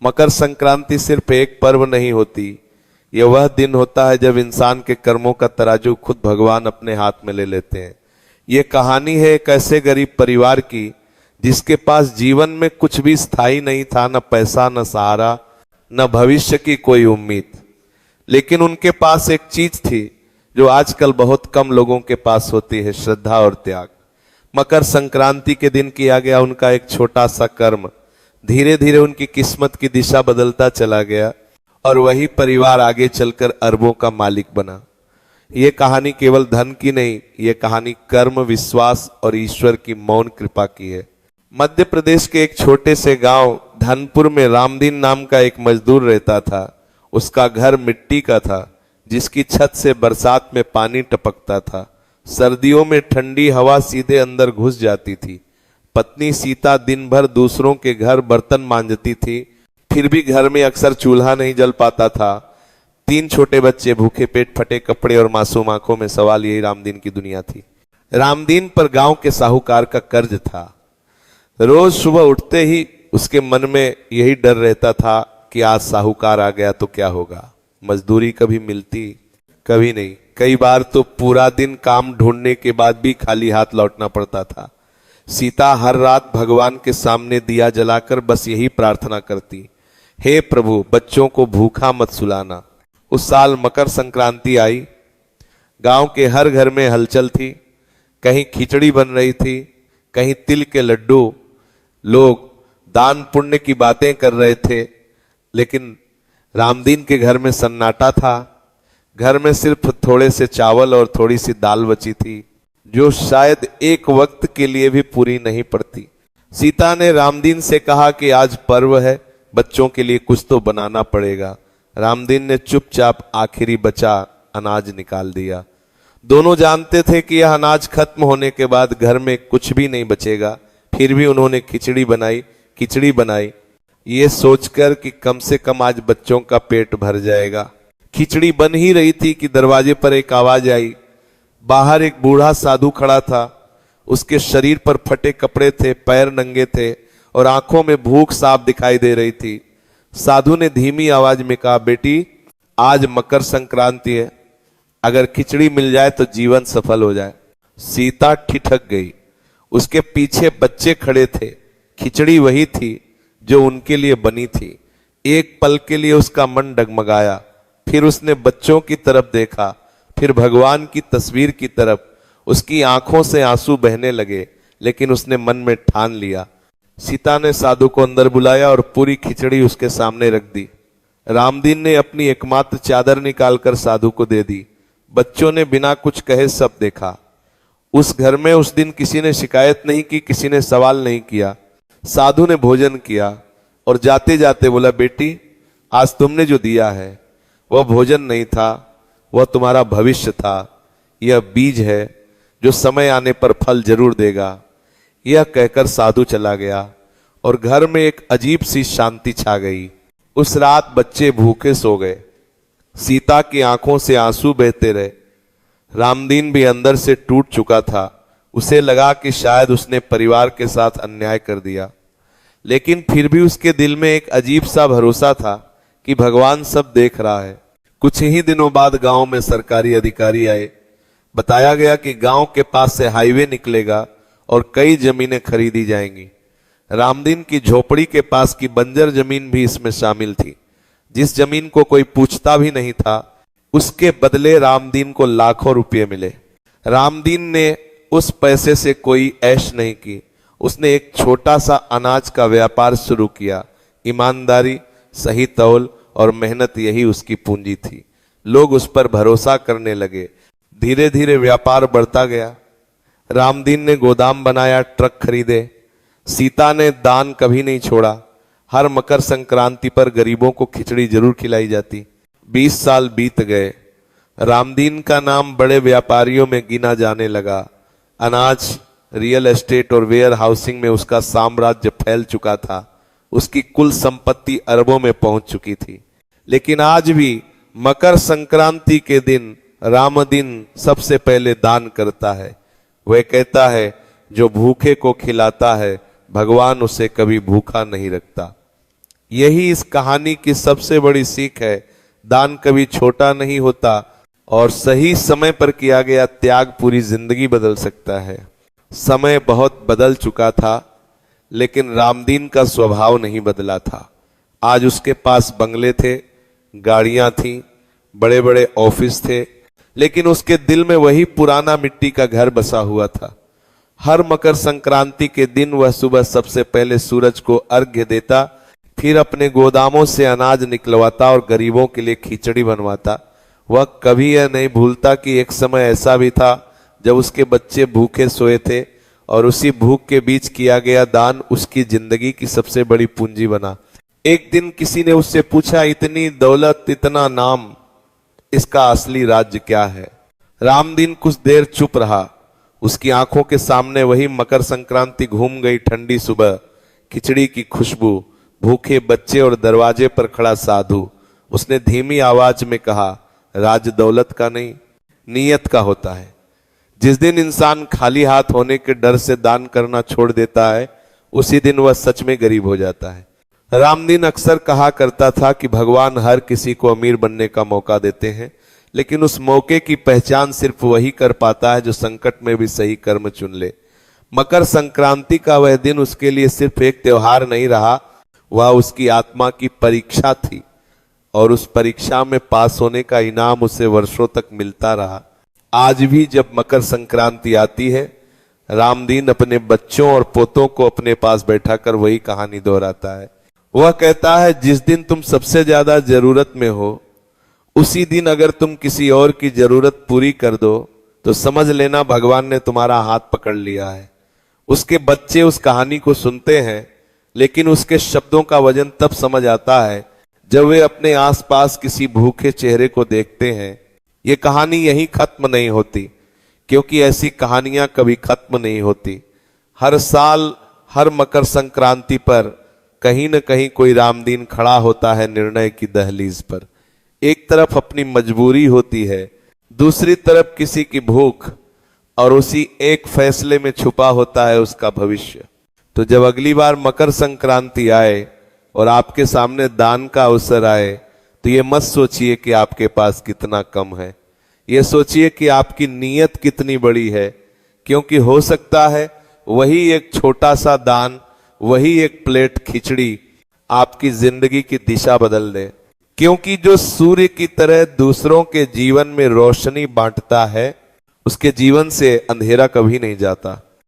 मकर संक्रांति सिर्फ एक पर्व नहीं होती, यह वह दिन होता है जब इंसान के कर्मों का तराजू खुद भगवान अपने हाथ में ले लेते हैं। ये कहानी है एक ऐसे गरीब परिवार की जिसके पास जीवन में कुछ भी स्थायी नहीं था, न पैसा, न सहारा, न भविष्य की कोई उम्मीद। लेकिन उनके पास एक चीज थी जो आजकल बहुत कम लोगों के पास होती है, श्रद्धा और त्याग। मकर संक्रांति के दिन किया गया उनका एक छोटा सा कर्म धीरे धीरे उनकी किस्मत की दिशा बदलता चला गया और वही परिवार आगे चलकर अरबों का मालिक बना। ये कहानी केवल धन की नहीं, ये कहानी कर्म, विश्वास और ईश्वर की मौन कृपा की है। मध्य प्रदेश के एक छोटे से गांव धनपुर में रामदीन नाम का एक मजदूर रहता था। उसका घर मिट्टी का था, जिसकी छत से बरसात में पानी टपकता था। सर्दियों में ठंडी हवा सीधे अंदर घुस जाती थी। पत्नी सीता दिन भर दूसरों के घर बर्तन मांजती थी, फिर भी घर में अक्सर चूल्हा नहीं जल पाता था। 3 छोटे बच्चे, भूखे पेट, फटे कपड़े और मासूम आंखों में सवाल, यही रामदीन की दुनिया थी। रामदीन पर गांव के साहूकार का कर्ज था। रोज सुबह उठते ही उसके मन में यही डर रहता था कि आज साहूकार आ गया तो क्या होगा। मजदूरी कभी मिलती, कभी नहीं। कई बार तो पूरा दिन काम ढूंढने के बाद भी खाली हाथ लौटना पड़ता था। सीता हर रात भगवान के सामने दिया जलाकर बस यही प्रार्थना करती, हे प्रभु, बच्चों को भूखा मत सुलाना। उस साल मकर संक्रांति आई। गांव के हर घर में हलचल थी। कहीं खिचड़ी बन रही थी, कहीं तिल के लड्डू। लोग दान पुण्य की बातें कर रहे थे, लेकिन रामदीन के घर में सन्नाटा था। घर में सिर्फ थोड़े से चावल और थोड़ी सी दाल बची थी, जो शायद एक वक्त के लिए भी पूरी नहीं पड़ती। सीता ने रामदीन से कहा कि आज पर्व है, बच्चों के लिए कुछ तो बनाना पड़ेगा। रामदीन ने चुपचाप आखिरी बचा अनाज निकाल दिया। दोनों जानते थे कि यह अनाज खत्म होने के बाद घर में कुछ भी नहीं बचेगा। फिर भी उन्होंने खिचड़ी बनाई, ये सोचकर कि कम से कम आज बच्चों का पेट भर जाएगा। खिचड़ी बन ही रही थी कि दरवाजे पर एक आवाज आई। बाहर एक बूढ़ा साधु खड़ा था। उसके शरीर पर फटे कपड़े थे, पैर नंगे थे और आंखों में भूख साफ दिखाई दे रही थी। साधु ने धीमी आवाज में कहा, बेटी, आज मकर संक्रांति है, अगर खिचड़ी मिल जाए तो जीवन सफल हो जाए। सीता ठिठक गई। उसके पीछे बच्चे खड़े थे। खिचड़ी वही थी जो उनके लिए बनी थी। एक पल के लिए उसका मन डगमगाया। फिर उसने बच्चों की तरफ देखा, फिर भगवान की तस्वीर की तरफ। उसकी आंखों से आंसू बहने लगे, लेकिन उसने मन में ठान लिया। सीता ने साधु को अंदर बुलाया और पूरी खिचड़ी उसके सामने रख दी। रामदीन ने अपनी एकमात्र चादर निकालकर साधु को दे दी। बच्चों ने बिना कुछ कहे सब देखा। उस घर में उस दिन किसी ने शिकायत नहीं की, किसी ने सवाल नहीं किया। साधु ने भोजन किया और जाते जाते बोला, बेटी, आज तुमने जो दिया है वह भोजन नहीं था, वह तुम्हारा भविष्य था। यह बीज है जो समय आने पर फल जरूर देगा। यह कहकर साधु चला गया और घर में एक अजीब सी शांति छा गई। उस रात बच्चे भूखे सो गए। सीता की आंखों से आंसू बहते रहे। रामदीन भी अंदर से टूट चुका था। उसे लगा कि शायद उसने परिवार के साथ अन्याय कर दिया, लेकिन फिर भी उसके दिल में एक अजीब सा भरोसा था कि भगवान सब देख रहा है। कुछ ही दिनों बाद गांव में सरकारी अधिकारी आए। बताया गया कि गांव के पास से हाईवे निकलेगा और कई जमीनें खरीदी जाएंगी। रामदीन की झोपड़ी के पास की बंजर जमीन भी इसमें शामिल थी। जिस जमीन को कोई पूछता भी नहीं था, उसके बदले रामदीन को लाखों रुपये मिले। रामदीन ने उस पैसे से कोई ऐश नहीं की। उसने एक छोटा सा अनाज का व्यापार शुरू किया। ईमानदारी, सही तौल और मेहनत, यही उसकी पूंजी थी। लोग उस पर भरोसा करने लगे। धीरे धीरे व्यापार बढ़ता गया। रामदीन ने गोदाम बनाया, ट्रक खरीदे। सीता ने दान कभी नहीं छोड़ा। हर मकर संक्रांति पर गरीबों को खिचड़ी जरूर खिलाई जाती। 20 साल बीत गए। रामदीन का नाम बड़े व्यापारियों में गिना जाने लगा। अनाज, रियल एस्टेट और वेयर हाउसिंग में उसका साम्राज्य फैल चुका था। उसकी कुल संपत्ति अरबों में पहुंच चुकी थी। लेकिन आज भी मकर संक्रांति के दिन रामदीन सबसे पहले दान करता है। वह कहता है, जो भूखे को खिलाता है, भगवान उसे कभी भूखा नहीं रखता। यही इस कहानी की सबसे बड़ी सीख है। दान कभी छोटा नहीं होता और सही समय पर किया गया त्याग पूरी जिंदगी बदल सकता है। समय बहुत बदल चुका था, लेकिन रामदीन का स्वभाव नहीं बदला था। आज उसके पास बंगले थे, गाड़ियां थीं, बड़े बड़े ऑफिस थे, लेकिन उसके दिल में वही पुराना मिट्टी का घर बसा हुआ था। हर मकर संक्रांति के दिन वह सुबह सबसे पहले सूरज को अर्घ्य देता, फिर अपने गोदामों से अनाज निकलवाता और गरीबों के लिए खिचड़ी बनवाता। वह कभी यह नहीं भूलता कि एक समय ऐसा भी था जब उसके बच्चे भूखे सोए थे और उसी भूख के बीच किया गया दान उसकी जिंदगी की सबसे बड़ी पूंजी बना। एक दिन किसी ने उससे पूछा, इतनी दौलत, इतना नाम, इसका असली राज्य क्या है? रामदीन कुछ देर चुप रहा। उसकी आंखों के सामने वही मकर संक्रांति घूम गई। ठंडी सुबह, खिचड़ी की खुशबू, भूखे बच्चे और दरवाजे पर खड़ा साधु। उसने धीमी आवाज में कहा, राज दौलत का नहीं, नीयत का होता है। जिस दिन इंसान खाली हाथ होने के डर से दान करना छोड़ देता है, उसी दिन वह सच में गरीब हो जाता है। रामदीन अक्सर कहा करता था कि भगवान हर किसी को अमीर बनने का मौका देते हैं, लेकिन उस मौके की पहचान सिर्फ वही कर पाता है जो संकट में भी सही कर्म चुन ले। मकर संक्रांति का वह दिन उसके लिए सिर्फ एक त्योहार नहीं रहा, वह उसकी आत्मा की परीक्षा थी, और उस परीक्षा में पास होने का इनाम उसे वर्षों तक मिलता रहा। आज भी जब मकर संक्रांति आती है, रामदीन अपने बच्चों और पोतों को अपने पास बैठाकर वही कहानी दोहराता है। वह कहता है, जिस दिन तुम सबसे ज्यादा जरूरत में हो, उसी दिन अगर तुम किसी और की जरूरत पूरी कर दो तो समझ लेना भगवान ने तुम्हारा हाथ पकड़ लिया है। उसके बच्चे उस कहानी को सुनते हैं, लेकिन उसके शब्दों का वजन तब समझ आता है जब वे अपने आसपास किसी भूखे चेहरे को देखते हैं। ये कहानी यहीं खत्म नहीं होती, क्योंकि ऐसी कहानियां कभी खत्म नहीं होती। हर साल हर मकर संक्रांति पर कहीं न कहीं कोई रामदीन खड़ा होता है निर्णय की दहलीज पर। एक तरफ अपनी मजबूरी होती है, दूसरी तरफ किसी की भूख, और उसी एक फैसले में छुपा होता है उसका भविष्य। तो जब अगली बार मकर संक्रांति आए और आपके सामने दान का अवसर आए, तो ये मत सोचिए कि आपके पास कितना कम है, ये सोचिए कि आपकी नीयत कितनी बड़ी है। क्योंकि हो सकता है वही एक छोटा सा दान, वही एक प्लेट खिचड़ी आपकी जिंदगी की दिशा बदल दे। क्योंकि जो सूर्य की तरह दूसरों के जीवन में रोशनी बांटता है, उसके जीवन से अंधेरा कभी नहीं जाता।